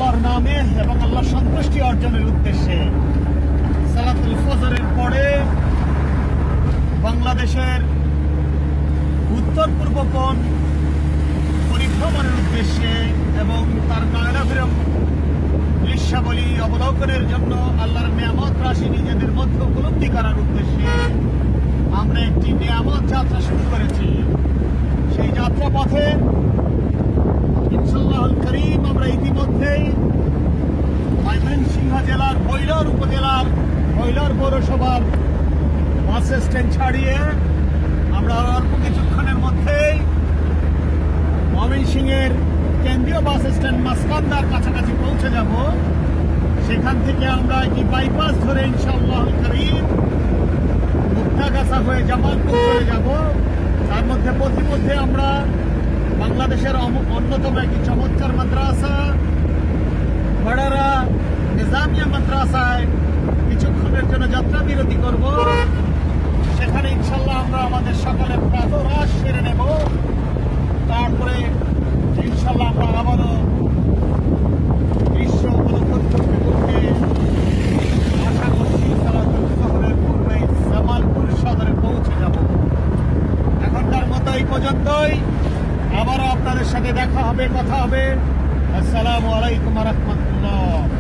আল্লাহর নামে এবং আল্লাহর সন্তুষ্টি অর্জনের উদ্দেশ্যে সালাতুল ফজরের পরে বাংলাদেশের উত্তর পূর্ব কোণ পরিভ্রমণের উদ্দেশ্যে এবং তার নয়নাভিরাম দৃশ্যাবলী অবলোকনের জন্য আল্লাহর নিয়ামত রাশি নিজেদের মধ্যে উপলব্ধি করার উদ্দেশ্যে আমরা একটি নিয়ামত যাত্রা শুরু করেছি। সেই যাত্রা পথে ইনশাআল্লাহুল কারীম আমরা ইতিমধ্যেই ময়মনসিংহ জেলার ভৈরব উপজেলার ভৈরব পৌরসভার বাস স্ট্যান্ড ছাড়িয়ে আমরা অল্প কিছুক্ষণের মধ্যেই ময়মনসিংহের কেন্দ্রীয় বাস স্ট্যান্ড মাসকান্দার কাছাকাছি পৌঁছে যাব। সেখান থেকে আমরা একটি বাইপাস ধরে ইনশাআল্লাহুল কারীম মুক্তাগাছা হয়ে জামালপুর চলে যাব। তার মধ্যে পথিমধ্যে আমরা বাংলাদেশের অন্যতম একটি চমৎকার মাদ্রাসা বড়ারা নিজামিয়া মাদ্রাসায় কিছুক্ষণের জন্য যাত্রা বিরতি করব। সেখানে ইনশাল্লাহ আমরা আমাদের সকালে প্রাতরাশ সেরে নেব। তারপরে ইনশাল্লাহ আমরা আবারও দৃশ্য উপলব্ধি করতে করতে আশা করছি সালাতুল জোহরের পূর্বে জামালপুর সদরে পৌঁছে যাব। এখনকার মতো এই পর্যন্তই। আবারও আপনাদের সাথে দেখা হবে, কথা হবে। আসসালামু আলাইকুম ওয়া রাহমাতুল্লাহ।